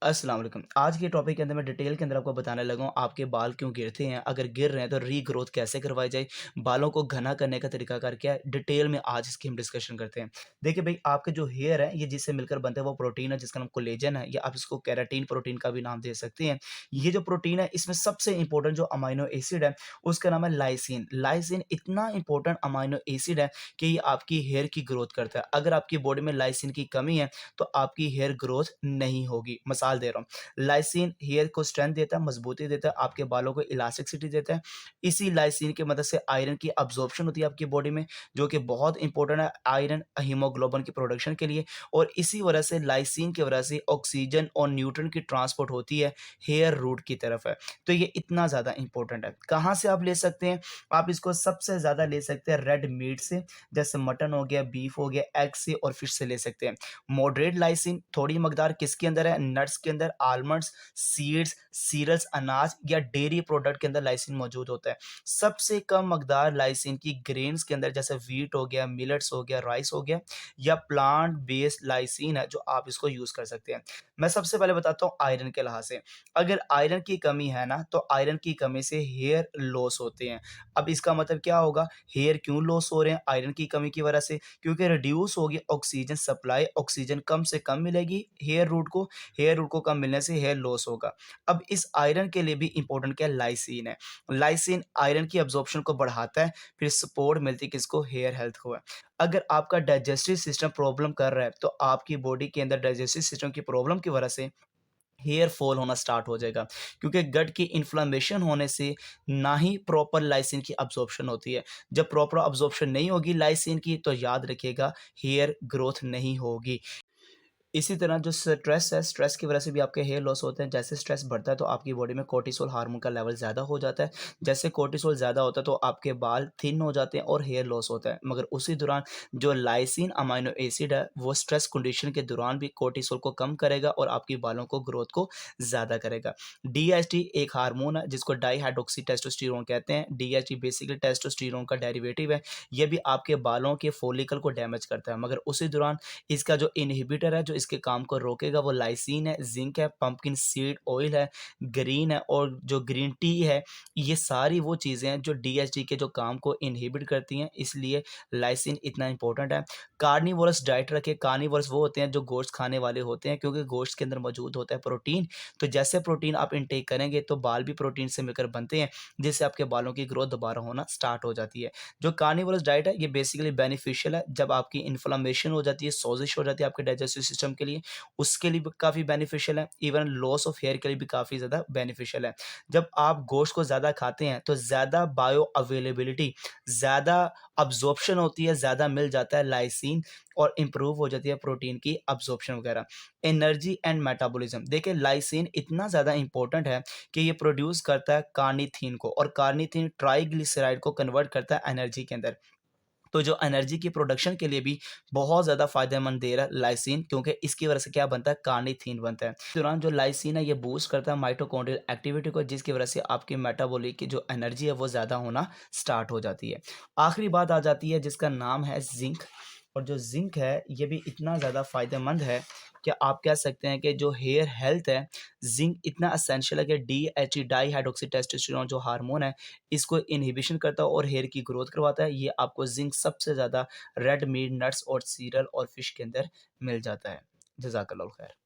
अस्सलाम वालेकुम। आज के टॉपिक के अंदर मैं डिटेल के अंदर आपको बताने लगा हूँ आपके बाल क्यों गिरते हैं, अगर गिर रहे हैं तो रीग्रोथ कैसे करवाई जाए, बालों को घना करने का तरीकाकार क्या है, डिटेल में आज इसकी हम डिस्कशन करते हैं। देखिए भई आपके जो हेयर है ये जिससे मिलकर बनता है वो प्रोटीन है जिसका नाम कोलेजन है या आप इसको केराटिन प्रोटीन का भी नाम दे सकते हैं। ये जो प्रोटीन है इसमें सबसे इंपॉर्टेंट जो अमाइनो एसिड है उसका नाम है लाइसिन। लाइसिन इतना इंपॉर्टेंट अमाइनो एसिड है कि ये आपकी हेयर की ग्रोथ करता है। अगर आपकी बॉडी में लाइसिन की कमी है तो आपकी हेयर ग्रोथ नहीं होगी। मिसाल दे रहा हूँ, लाइसिन हेयर को स्ट्रेंथ देता है, मजबूती देता है, आपके बालों को इलास्टिसिटी देता है। इसी लाइसिन की मदद से आयरन की अब्जॉर्प्शन होती है आपकी बॉडी में, जो कि बहुत इंपॉर्टेंट है आयरन हीमोग्लोबिन की प्रोडक्शन के लिए। और इसी वजह से लाइसिन की वजह से ऑक्सीजन और न्यूट्रन की ट्रांसपोर्ट होती है हेयर रूट की तरफ है। तो ये इतना ज़्यादा इंपॉर्टेंट है। कहाँ से आप ले सकते हैं? आप इसको सबसे ज़्यादा ले सकते हैं रेड मीट से, जैसे मटन हो गया, बीफ हो गया, एग से और फिश से ले सकते हैं। मॉडरेट लाइसिन थोड़ी मकदार किसके अंदर है? नट्स के अंदर, आलमंड्स, सीड्स, सीरियल्स, अनाज या डेयरी प्रोडक्ट के अंदर लाइसिन मौजूद होता है। सबसे कम मकदार लाइसिन की ग्रेन्स के अंदर, जैसे व्हीट हो गया, मिलेट्स हो गया, राइस हो गया, या प्लांट बेस्ड लाइसिन है जो आप इसको यूज कर सकते हैं। मैं सबसे पहले बताता हूँ आयरन के लिहाज से। अगर आयरन की कमी है ना तो आयरन की कमी से हेयर लॉस होते हैं। अब इसका मतलब क्या होगा? हेयर क्यों लॉस हो रहे हैं आयरन की कमी की वजह से? क्योंकि रिड्यूस होगी ऑक्सीजन सप्लाई, ऑक्सीजन कम से कम मिलेगी हेयर रूट को, हेयर रूट को कम मिलने से हेयर लॉस होगा। अब इस आयरन के लिए भी इंपॉर्टेंट क्या है? लाइसिन है। लाइसिन आयरन की अब्जॉर्प्शन को बढ़ाता है, फिर सपोर्ट मिलती है किसको? हेयर हेल्थ को है। अगर आपका डाइजेस्टिव सिस्टम प्रॉब्लम कर रहा है तो आपकी बॉडी के अंदर डाइजेस्टिव सिस्टम की प्रॉब्लम की वजह से हेयर फॉल होना स्टार्ट हो जाएगा, क्योंकि गट की इन्फ्लेमेशन होने से ना ही प्रॉपर लाइसिन की अब्जॉर्प्शन होती है। जब प्रॉपर अब्जॉर्प्शन नहीं होगी लाइसिन की तो याद रखिएगा हेयर ग्रोथ नहीं होगी। इसी तरह जो स्ट्रेस है, स्ट्रेस की वजह से भी आपके हेयर लॉस होते हैं। जैसे स्ट्रेस बढ़ता है तो आपकी बॉडी में कोर्टिसोल हार्मोन का लेवल ज़्यादा हो जाता है। जैसे कोर्टिसोल ज़्यादा होता है तो आपके बाल थिन हो जाते हैं और हेयर लॉस होता है। मगर उसी दौरान जो लाइसिन अमाइनो एसिड है वो स्ट्रेस कंडीशन के दौरान भी कोर्टिसोल को कम करेगा और आपकी बालों को ग्रोथ को ज़्यादा करेगा। डीएचटी एक हार्मोन है जिसको डाईहाइड्रोक्सी टेस्टोस्टेरोन कहते हैं। डीएचटी बेसिकली टेस्टोस्टेरोन का डेरिवेटिव है। ये भी आपके बालों के फॉलिकल को डैमेज करता है, मगर उसी दौरान इसका जो इन्हिबिटर है जो इसके काम को रोकेगा वो लाइसिन है, जिंक है, पंपकिन सीड ऑयल है, ग्रीन है और जो ग्रीन टी है। ये सारी वो चीज़ें हैं जो डीएचडी के जो काम को इनहिबिट करती हैं, इसलिए लाइसिन इतना इंपॉर्टेंट है। कार्निवोरस डाइट रखें। कार्निवोरस वो होते हैं जो गोश्त खाने वाले होते हैं, क्योंकि गोश्त के अंदर मौजूद होता है प्रोटीन। तो जैसे प्रोटीन आप इनटेक करेंगे तो बाल भी प्रोटीन से मिलकर बनते हैं, जिससे आपके बालों की ग्रोथ दोबारा होना स्टार्ट हो जाती है। जो कार्निवोरस डाइट है ये बेसिकली बेनिफिशियल है। जब आपकी इन्फ्लेमेशन हो जाती है, सोजिश हो जाती है आपके डाइजेस्टिव सिस्टम के लिए, उसके लिए भी काफ़ी बेनिफिशियल है। इवन लॉस ऑफ हेयर के लिए भी काफ़ी ज़्यादा बेनिफिशियल है। जब आप गोश्त को ज़्यादा खाते हैं तो ज़्यादा बायो अवेलेबिलिटी, ज़्यादा अब्जॉर्प्शन होती है, ज़्यादा मिल जाता है लाइसिन और इम्प्रूव हो जाती है प्रोटीन की अब्जॉर्प्शन वगैरह। एनर्जी एंड मेटाबॉलिज्म, देखिए लाइसिन इतना ज़्यादा इंपॉर्टेंट है कि ये प्रोड्यूस करता है कार्निथिन को, और कार्निथिन ट्राइग्लिसराइड को कन्वर्ट करता है एनर्जी के अंदर। तो जो एनर्जी की प्रोडक्शन के लिए भी बहुत ज़्यादा फ़ायदेमंद दे रहा है लाइसिन, क्योंकि इसकी वजह से क्या बनता है? कार्निथिन बनता है। इस दौरान जो लाइसिन है ये बूस्ट करता है माइटोकॉन्ड्रियल एक्टिविटी को, जिसकी वजह से आपकी मेटाबॉलिक की जो एनर्जी है वो ज़्यादा होना स्टार्ट हो जाती है। आखिरी बात आ जाती है जिसका नाम है ज़िंक। और जो ज़िंक है ये भी इतना ज़्यादा फ़ायदेमंद है कि आप कह सकते हैं कि जो हेयर हेल्थ है, ज़िंक इतना एसेंशियल है कि डीएचटी डाईहाइड्रोक्सी टेस्टोस्टेरोन जो हार्मोन है इसको इनहिबिशन करता है और हेयर की ग्रोथ करवाता है। ये आपको ज़िंक सबसे ज़्यादा रेड मीट, नट्स और सीरियल और फिश के अंदर मिल जाता है। जज़ाकल्लाह खैर।